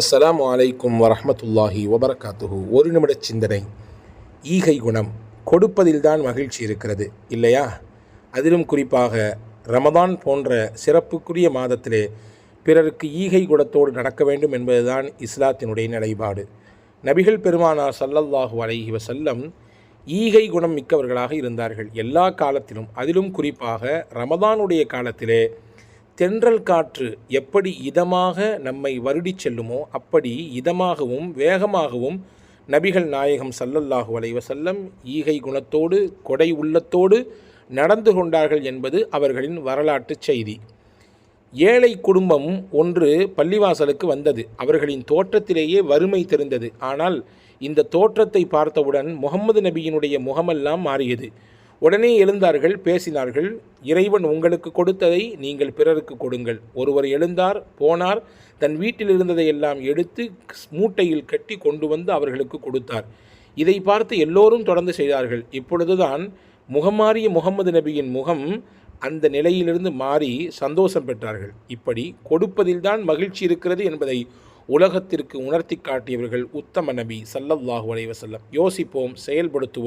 அஸ்ஸலாமு அலைக்கும் வரஹ்மத்துல்லாஹி வபரகாத்துஹு. ஒரு நிமிட சிந்தனை. ஈகை குணம். கொடுப்பதில்தான் மகிழ்ச்சி இருக்கிறது இல்லையா? அதிலும் குறிப்பாக ரமதான் போன்ற சிறப்புக்குரிய மாதத்திலே பிறருக்கு ஈகை குணத்தோடு நடக்க வேண்டும் என்பதுதான் இஸ்லாத்தினுடைய நிலைப்பாடு. நபிகள் பெருமானார் ஸல்லல்லாஹு அலைஹி வஸல்லம் ஈகை குணம் மிக்கவர்களாக இருந்தார்கள் எல்லா காலத்திலும். அதிலும் குறிப்பாக ரமதானுடைய காலத்திலே தென்றல் காற்று எப்படி இதமாக நம்மை வருடி செல்லுமோ அப்படி இதமாகவும் வேகமாகவும் நபிகள் நாயகம் ஸல்லல்லாஹு அலைஹி வஸல்லம் ஈகை குணத்தோடு கொடை உள்ளத்தோடு நடந்து கொண்டார்கள் என்பது அவர்களின் வரலாற்று செய்தி. ஏழை குடும்பம் ஒன்று பள்ளிவாசலுக்கு வந்தது. அவர்களின் தோற்றத்திலேயே வறுமை தெரிந்தது. ஆனால் இந்த தோற்றத்தை பார்த்தவுடன் முகம்மது நபியினுடைய முகமெல்லாம் மாறியது. உடனே எழுந்தார்கள், பேசினார்கள். இறைவன் உங்களுக்கு கொடுத்ததை நீங்கள் பிறருக்கு கொடுங்கள். ஒருவர் எழுந்தார், போனார், தன் வீட்டில் இருந்ததை எல்லாம் எடுத்து மூட்டையில் கட்டி கொண்டு வந்து அவர்களுக்கு கொடுத்தார். இதை பார்த்து எல்லோரும் தொடர்ந்து செய்தார்கள். இப்பொழுதுதான் முகமாறிய முகம்மது நபியின் முகம் அந்த நிலையிலிருந்து மாறி சந்தோஷம் பெற்றார்கள். இப்படி கொடுப்பதில்தான் மகிழ்ச்சி இருக்கிறது என்பதை உலகத்திற்கு உணர்த்தி காட்டியவர்கள் உத்தம நபி ஸல்லல்லாஹு அலைஹி வஸல்லம். யோசிப்போம், செயல்படுத்துவோம்.